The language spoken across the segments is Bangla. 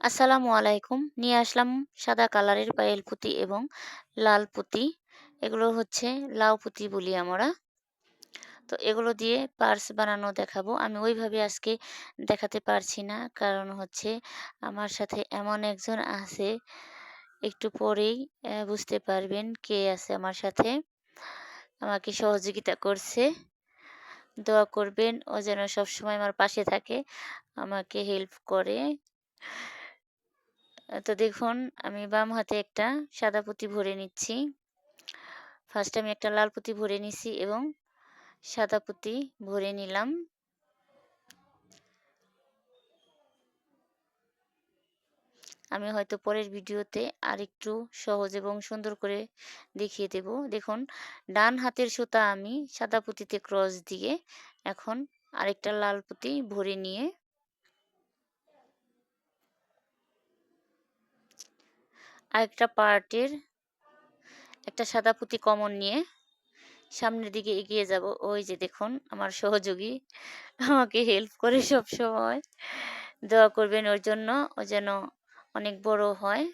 আসসালামু আলাইকুম। নিয়ে আসলাম সাদা কালারের পায়েল পুঁতি এবং লাল পুঁতি। এগুলো হচ্ছে লাউ পুঁতি বলি আমরা। তো এগুলো দিয়ে পার্স বানানো দেখাবো। আমি ওইভাবে আজকে দেখাতে পারছি না। কারণ হচ্ছে আমার সাথে এমন একজন আছে, একটু পরেই বুঝতে পারবেন কে আছে আমার সাথে। আমাকে সহযোগিতা করছে। দোয়া করবেন ও যেন সবসময় আমার পাশে থাকে, আমাকে হেল্প করে। তো দেখুন, আমি বাম হাতে একটা সাদা পুঁতি ভরে নিচ্ছি। ফার্স্ট আমি একটা লাল পুঁতি ভরে নিছি এবং সাদা পুঁতি ভরে নিলাম। আমি হয়তো পরের ভিডিওতে আরেকটু সহজ এবং সুন্দর করে দেখিয়ে দেব। দেখুন, ডান হাতের সুতা আমি সাদা পুঁতিতে ক্রস দিয়ে এখন আরেকটা লাল পুঁতি ভরে নিয়ে আরেকটা পার্টের একটা সাদা পুঁতি কমন নিয়ে সামনের দিকে এগিয়ে যাব। ওই যে দেখুন, আমার সহযোগী আমাকে হেল্প করে সবসময়। দোয়া করবেন ওর জন্য, ও যেন অনেক বড় হয়।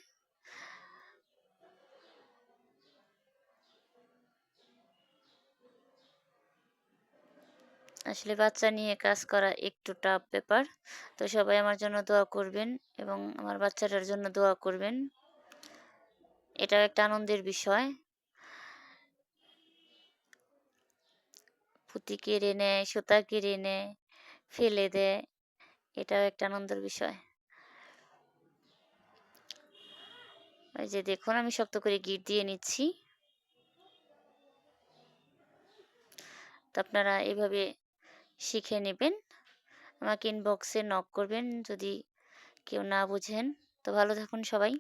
আসলে বাচ্চা নিয়ে কাজ করা একটু টাফ ব্যাপার। তো সবাই আমার জন্য দোয়া করবেন এবং আমার বাচ্চাটার জন্য দোয়া করবেন। এটাও একটা আনন্দের বিষয়। পুঁতি কেড়ে নেয়, সুতা কেড়ে নেয়, ফেলে দেয়। এটাও একটা আনন্দের বিষয়। ওই যে দেখুন, আমি শক্ত করে গিট দিয়ে নিচ্ছি। তো আপনারা এভাবে শিখে নেবেন। আমাকে ইনবক্সে নক করবেন যদি কেউ না বুঝেন। তো ভালো থাকুন সবাই।